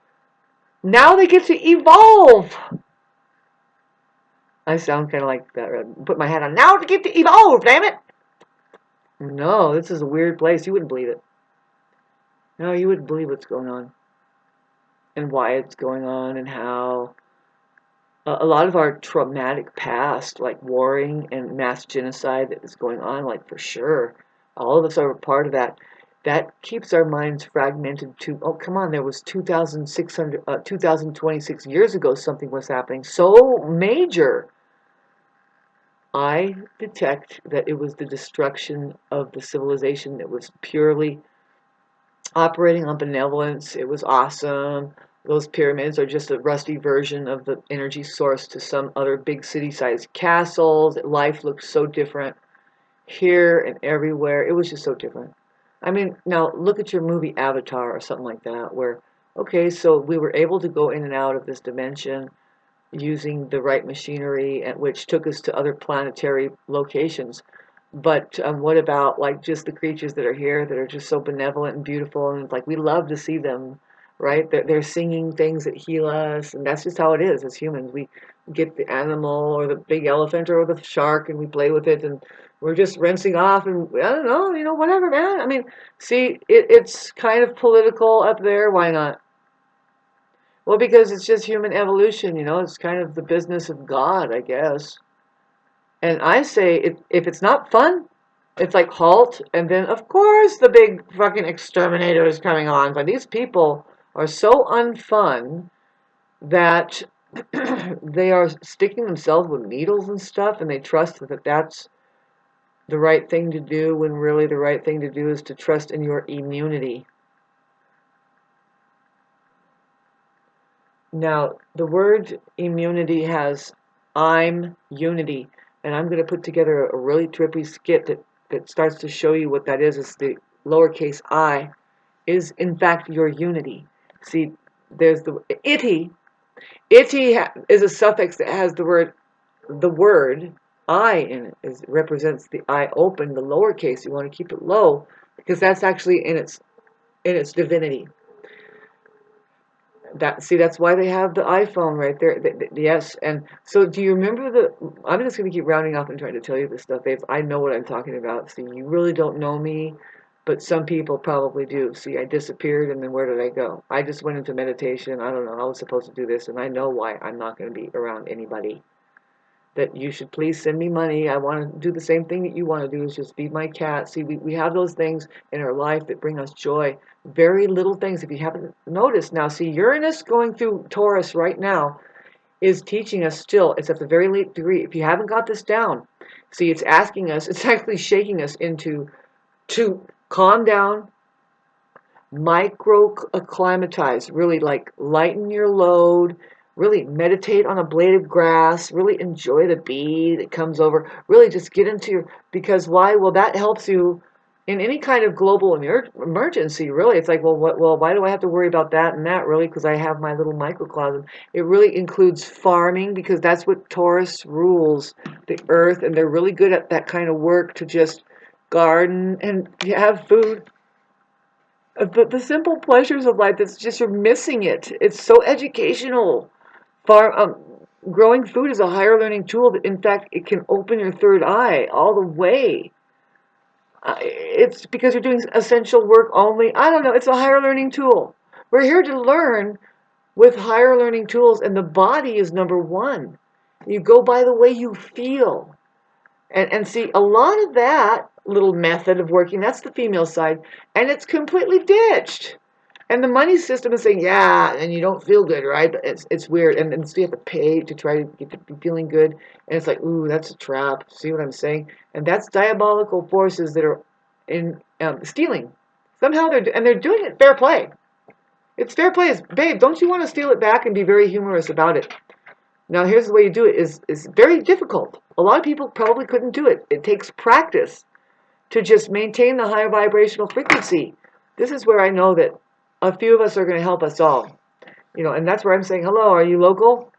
now they get to evolve. I sound kind of like that. Right? Put my hat on. Now to get to evolve, damn it. No, this is a weird place. You wouldn't believe it. No, you wouldn't believe what's going on. And why it's going on and how a lot of our traumatic past, like warring and mass genocide that is going on, like for sure, all of us are a part of that. That keeps our minds fragmented to, oh, come on, there was 2026 years ago something was happening so major. I detect that it was the destruction of the civilization that was purely operating on benevolence. It was awesome. Those pyramids are just a rusty version of the energy source to some other big city-sized castles. Life looked so different here and everywhere. It was just so different. I mean, now look at your movie Avatar or something like that, where, okay, so we were able to go in and out of this dimension using the right machinery, which took us to other planetary locations. But what about like just the creatures that are here that are just so benevolent and beautiful, and it's like we love to see them, right? They're singing things that heal us, and that's just how it is as humans. We get the animal or the big elephant or the shark, and we play with it, and we're just rinsing off, and I don't know, whatever, man. I mean, see, it's kind of political up there. Why not? Well, because it's just human evolution, it's kind of the business of God, I guess. And I say, if it's not fun, it's like halt, and then of course the big fucking exterminator is coming on. But these people are so unfun that they are sticking themselves with needles and stuff, and they trust that that's the right thing to do when really the right thing to do is to trust in your immunity. Now, the word immunity has I'm unity, and I'm going to put together a really trippy skit that starts to show you what that is. It's the lowercase I is, in fact, your unity. See, there's the tHE. tHE is a suffix that has the word I in it. It represents the I open, the lowercase. You want to keep it low because that's actually in its divinity. That's why they have the iPhone right there. Yes, and so do you remember I'm just going to keep rounding off and trying to tell you this stuff, babes. I know what I'm talking about. See, you really don't know me, but some people probably do. See, I disappeared, and then where did I go? I just went into meditation. I don't know. I was supposed to do this, and I know why I'm not going to be around anybody. That you should please send me money. I want to do the same thing that you want to do, is just feed my cat. See, we have those things in our life that bring us joy. Very little things, if you haven't noticed. Now, see, Uranus going through Taurus right now is teaching us still. It's at the very late degree. If you haven't got this down, see, it's asking us, it's actually shaking us to calm down, micro acclimatize, really like lighten your load, really meditate on a blade of grass, really enjoy the bee that comes over, really just get into your, because why? Well, that helps you in any kind of global emergency, really. It's like, well, why do I have to worry about that and that, really? Because I have my little microcosm. It really includes farming, because that's what Taurus rules, the earth, and they're really good at that kind of work, to just garden and have food. The simple pleasures of life, that's just, you're missing it. It's so educational. Growing food is a higher learning tool that, in fact, it can open your third eye all the way. It's because you're doing essential work only. I don't know. It's a higher learning tool. We're here to learn with higher learning tools, and the body is number one. You go by the way you feel. And see, a lot of that little method of working, that's the female side, and it's completely ditched. And the money system is saying, yeah, and you don't feel good, right? But it's weird. And so you have to pay to try to get to be feeling good. And it's like, ooh, that's a trap. See what I'm saying? And that's diabolical forces that are in stealing. Somehow they're doing it fair play. It's fair play. It's, babe, don't you want to steal it back and be very humorous about it? Now, here's the way you do it. Is very difficult. A lot of people probably couldn't do it. It takes practice to just maintain the high vibrational frequency. This is where I know that a few of us are going to help us all. And that's where I'm saying, hello, are you local?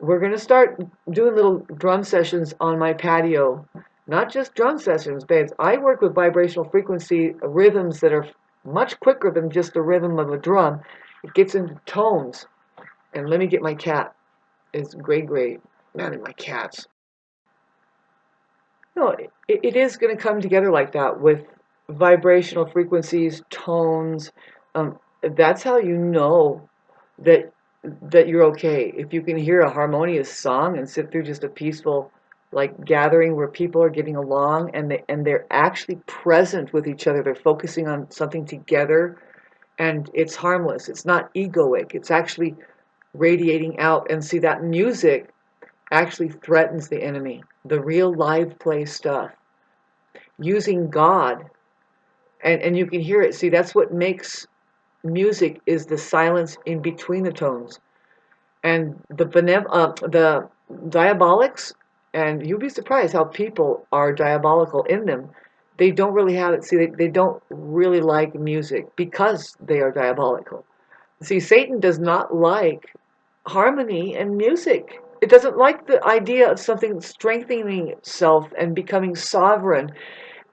We're going to start doing little drum sessions on my patio. Not just drum sessions, babes. I work with vibrational frequency rhythms that are much quicker than just the rhythm of a drum. It gets into tones. And let me get my cat. It's great. Man, and my cats. No, it is going to come together like that with vibrational frequencies, tones. That's how you know that you're okay. If you can hear a harmonious song and sit through just a peaceful, like, gathering where people are getting along, and they're actually present with each other. They're focusing on something together, and it's harmless. It's not egoic. It's actually radiating out. And see, that music actually threatens the enemy. The real live play stuff, using God, and you can hear it. See, that's what makes music, is the silence in between the tones. And the diabolics, and you'll be surprised how people are diabolical in them. They don't really have it. See, they don't really like music because they are diabolical. See, Satan does not like harmony and music. It doesn't like the idea of something strengthening itself and becoming sovereign,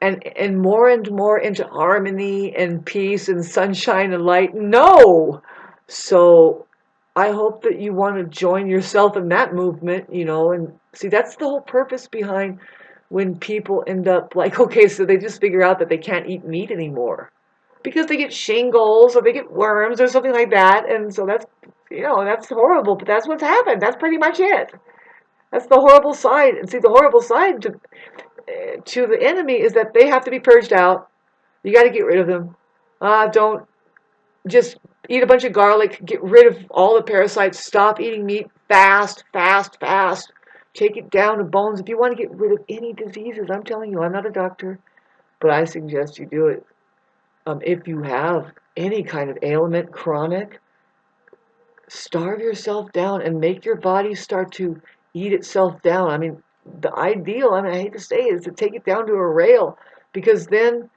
and more into harmony and peace and sunshine and light. No! So I hope that you want to join yourself in that movement, and see, that's the whole purpose behind when people end up like, okay, so they just figure out that they can't eat meat anymore because they get shingles or they get worms or something like that. And so that's horrible, but that's what's happened. That's pretty much it. That's the horrible side. And see, the horrible side to the enemy is that they have to be purged out. You got to get rid of them. Don't just eat a bunch of garlic. Get rid of all the parasites. Stop eating meat. Fast. Take it down to bones. If you want to get rid of any diseases, I'm telling you, I'm not a doctor, but I suggest you do it. If you have any kind of ailment, chronic, starve yourself down and make your body start to eat itself down. I mean, the ideal, I mean, I hate to say it, is to take it down to a rail, because then,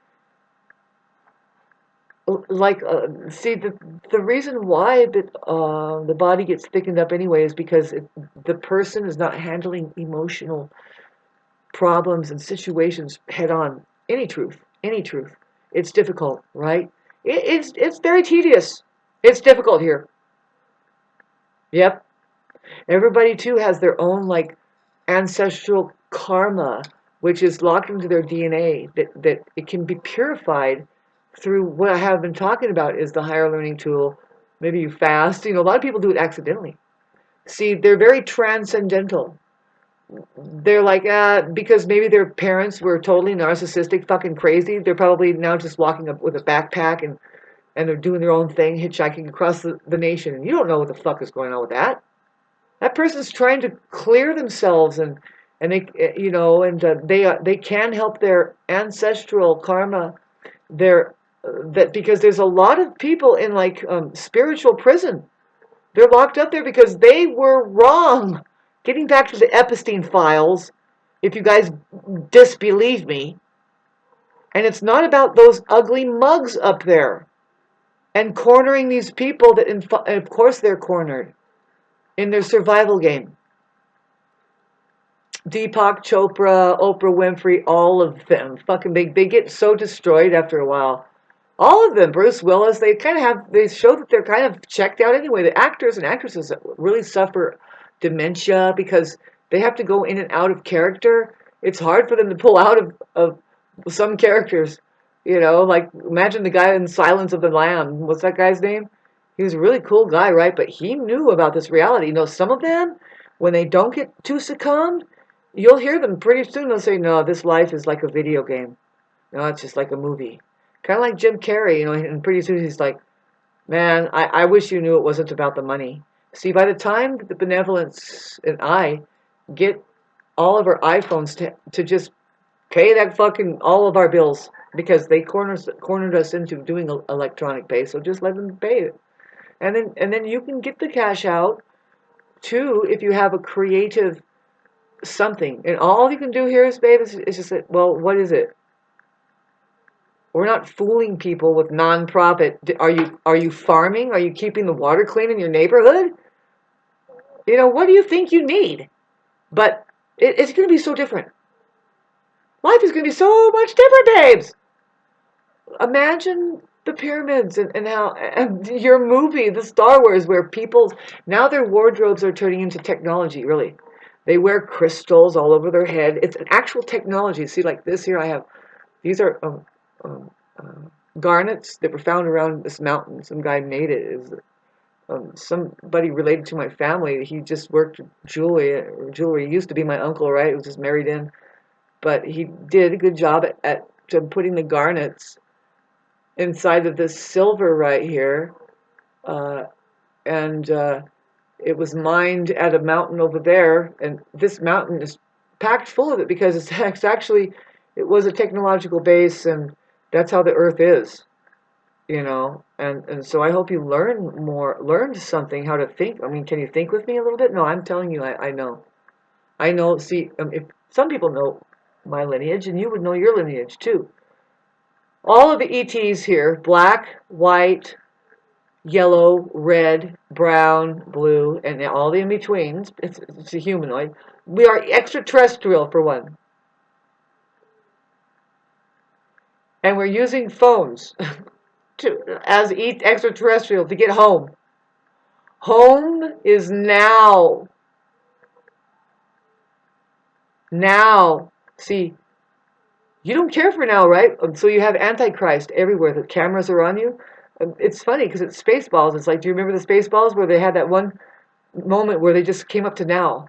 like, see, the reason why the body gets thickened up anyway is because the person is not handling emotional problems and situations head on. Any truth, any truth. It's difficult, right? It's very tedious. It's difficult here. Yep. Everybody too has their own like ancestral karma, which is locked into their DNA, that it can be purified through what I have been talking about is the higher learning tool. Maybe you fast. You know, a lot of people do it accidentally. See, they're very transcendental. They're like, because maybe their parents were totally narcissistic, fucking crazy. They're probably now just walking up with a backpack and they're doing their own thing, hitchhiking across the nation. And you don't know what the fuck is going on with that. That person's trying to clear themselves, and they, you know, and they can help their ancestral karma, their that, because there's a lot of people in like spiritual prison. They're locked up there because they were wrong. Getting back to the Epstein files, if you guys disbelieve me, and it's not about those ugly mugs up there and cornering these people that, of course, they're cornered in their survival game. Deepak Chopra, Oprah Winfrey, all of them. Fucking they get so destroyed after a while. All of them, Bruce Willis, they kind of have, they show that they're kind of checked out anyway. The actors and actresses really suffer dementia because they have to go in and out of character. It's hard for them to pull out of some characters. You know, like imagine the guy in Silence of the Lamb. What's that guy's name? He was a really cool guy, right? But he knew about this reality. You know, some of them, when they don't get too succumbed, you'll hear them pretty soon. They'll say, no, this life is like a video game. No, it's just like a movie. Kind of like Jim Carrey, you know, and pretty soon he's like, man, I wish you knew it wasn't about the money. See, by the time the benevolence and I get all of our iPhones to just pay that fucking, all of our bills, because they cornered us into doing electronic pay, so just let them pay it. And then you can get the cash out, too, if you have a creative something. And all you can do here is, babe, is just say, well, what is it? We're not fooling people with nonprofit. Are you farming? Are you keeping the water clean in your neighborhood? You know, what do you think you need? But it's going to be so different. Life is going to be so much different, babes. Imagine the pyramids and how and your movie, the Star Wars, where people's now their wardrobes are turning into technology. Really, they wear crystals all over their head. It's an actual technology. See, like this here, I have. These are um, garnets that were found around this mountain. Some guy made it. It was somebody related to my family. He just worked jewelry. He used to be my uncle, right? He was just married in, but he did a good job at putting the garnets inside of this silver right here, uh, and it was mined at a mountain over there, and this mountain is packed full of it because it's actually it was a technological base, and that's how the Earth is, you know. And so I hope you learned something, how to think. I mean, can you think with me a little bit? No, I'm telling you, I know. I know. See, if some people know my lineage, and you would know your lineage too. All of the ETs here, black, white, yellow, red, brown, blue, and all the in-betweens, it's a humanoid. We are extraterrestrial, for one. And we're using phones as extraterrestrial to get home. Home is now. Now. See, you don't care for now, right? So you have Antichrist everywhere. The cameras are on you. It's funny because it's Spaceballs. It's like, do you remember the Spaceballs where they had that one moment where they just came up to now?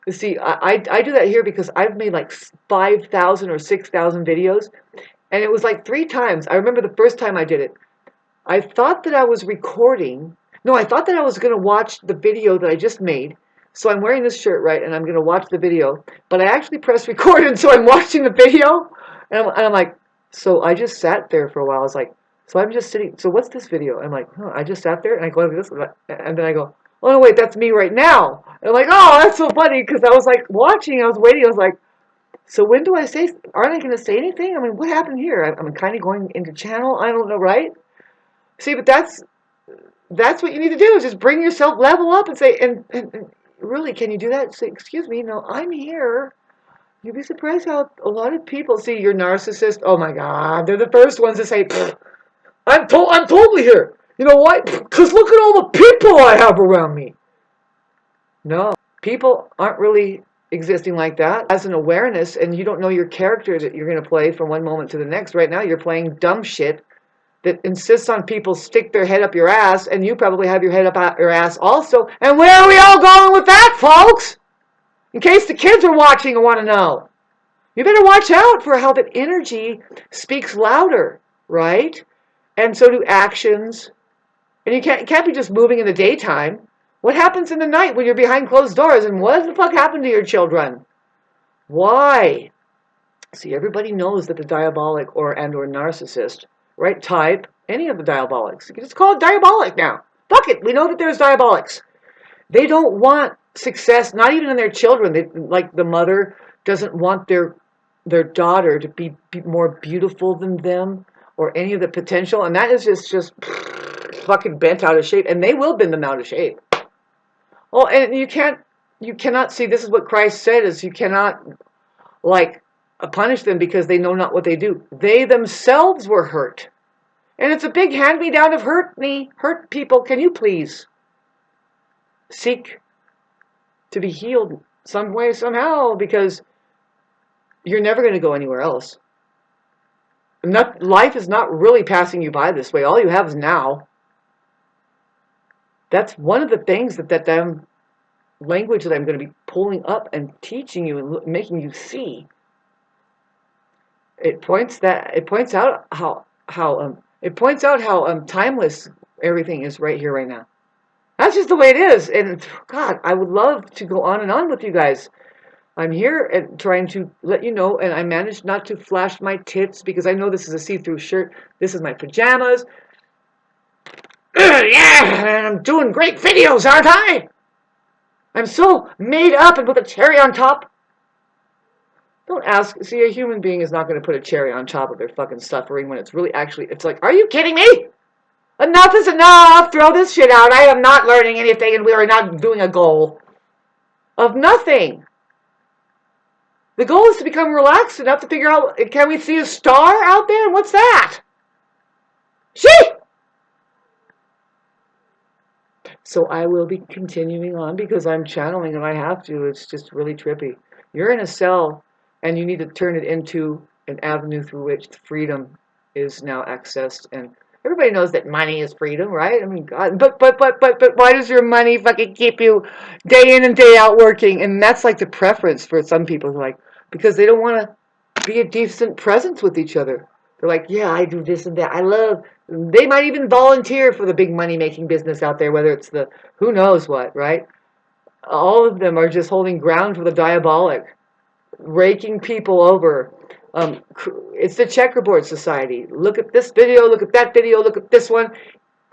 You see, I do that here because I've made like 5,000 or 6,000 videos. And it was like 3 times. I remember the first time I did it. I thought that I was recording. No, I thought that I was going to watch the video that I just made. So I'm wearing this shirt, right? And I'm going to watch the video. But I actually pressed record, and so I'm watching the video. And I'm like, so I just sat there for a while. I was like, so I'm just sitting. So what's this video? I'm like, I just sat there. And I go like this. And then I go, Oh no, wait, that's me right now. And I'm like, oh, that's so funny because I was like watching, I was waiting, I was like, so when do I say? Aren't I going to say anything? I mean, what happened here? I'm kind of going into channel. I don't know, right? See, but that's what you need to do is just bring yourself level up and say, and really, can you do that? Say, excuse me, no, I'm here. You'd be surprised how a lot of people see your narcissist. Oh my God, they're the first ones to say, I'm totally here. You know why? Because look at all the people I have around me. No, people aren't really existing like that. As an awareness, and you don't know your character that you're going to play from one moment to the next. Right now, you're playing dumb shit that insists on people stick their head up your ass, and you probably have your head up your ass also. And where are we all going with that, folks? In case the kids are watching and want to know. You better watch out for how that energy speaks louder, right? And so do actions. And you can't be just moving in the daytime. What happens in the night when you're behind closed doors? And what the fuck happened to your children? Why? See, everybody knows that the diabolic or narcissist, right? Type any of the diabolics. You can just call it diabolic now. Fuck it. We know that there's diabolics. They don't want success, not even in their children. They, like the mother doesn't want their daughter to be more beautiful than them or any of the potential, and that is just fucking bent out of shape, and they will bend them out of shape. Oh, and you cannot see. This is what Christ said: is you cannot like punish them because they know not what they do. They themselves were hurt, and it's a big hand-me-down of hurt people. Can you please seek to be healed some way, somehow, because you're never going to go anywhere else. Life is not really passing you by this way. All you have is now. That's one of the things that damn language that I'm going to be pulling up and teaching you and making you see. It points out how timeless everything is right here, right now. That's just the way it is. And God, I would love to go on and on with you guys. I'm here and trying to let you know, and I managed not to flash my tits because I know this is a see-through shirt. This is my pajamas. Yeah, and I'm doing great videos, aren't I? I'm so made up and with a cherry on top. Don't ask. See, a human being is not going to put a cherry on top of their fucking suffering when it's really actually, it's like, are you kidding me? Enough is enough. Throw this shit out. I am not learning anything, and we are not doing a goal of nothing. The goal is to become relaxed enough to figure out, can we see a star out there? And what's that? Shit! So I will be continuing on because I'm channeling and I have to. It's just really trippy. You're in a cell and you need to turn it into an avenue through which freedom is now accessed. And everybody knows that money is freedom, right? I mean, God, but why does your money fucking keep you day in and day out working? And that's like the preference for some people, like, because they don't want to be a decent presence with each other. They're like, yeah, I do this and that. I love. They might even volunteer for the big money-making business out there, whether it's the who knows what, right? All of them are just holding ground for the diabolic, raking people over. It's the checkerboard society. Look at this video, look at that video, look at this one.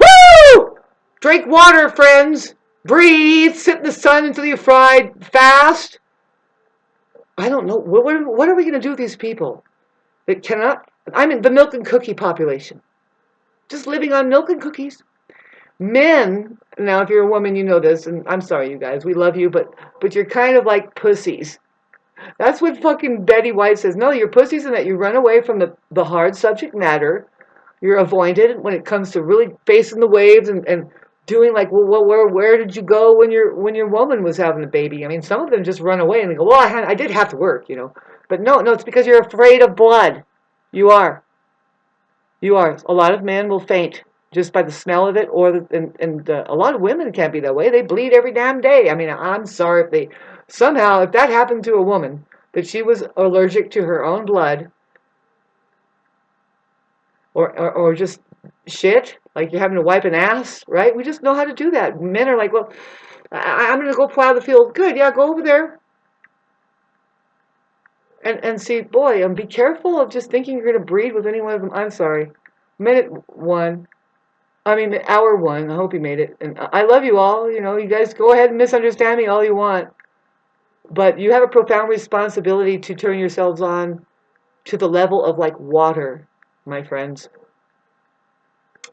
Woo! Drink water, friends. Breathe. Sit in the sun until you're fried. Fast. I don't know. What are we going to do with these people that cannot? I'm in the milk and cookie population. Just living on milk and cookies. Men, now if you're a woman, you know this, and I'm sorry, you guys, we love you, but you're kind of like pussies. That's what fucking Betty White says. No, you're pussies in that you run away from the hard subject matter. You're avoided when it comes to really facing the waves and doing like, well, where did you go when your woman was having a baby? I mean, some of them just run away and they go, well, I did have to work, you know. But no, it's because you're afraid of blood. You are. You are. A lot of men will faint just by the smell of it, and a lot of women can't be that way. They bleed every damn day. I mean, I'm sorry if that happened to a woman, that she was allergic to her own blood, or just shit, like you're having to wipe an ass, right? We just know how to do that. Men are like, well, I'm going to go plow the field. Good, yeah, go over there. And see, boy, be careful of just thinking you're going to breed with any one of them. I'm sorry. Minute one. I mean, hour one. I hope you made it. And I love you all. You know, you guys go ahead and misunderstand me all you want. But you have a profound responsibility to turn yourselves on to the level of like water, my friends.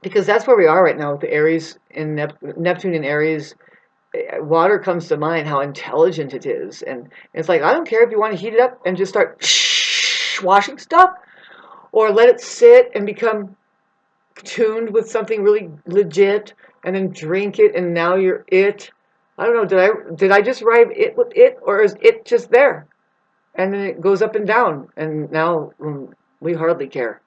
Because that's where we are right now with the Aries in Neptune and Aries. Water comes to mind, how intelligent it is. And it's like, I don't care if you want to heat it up and just start washing stuff, or let it sit and become tuned with something really legit, and then drink it, and now you're it. I don't know, did I just rhyme it with it, or is it just there? And then it goes up and down, and now we hardly care.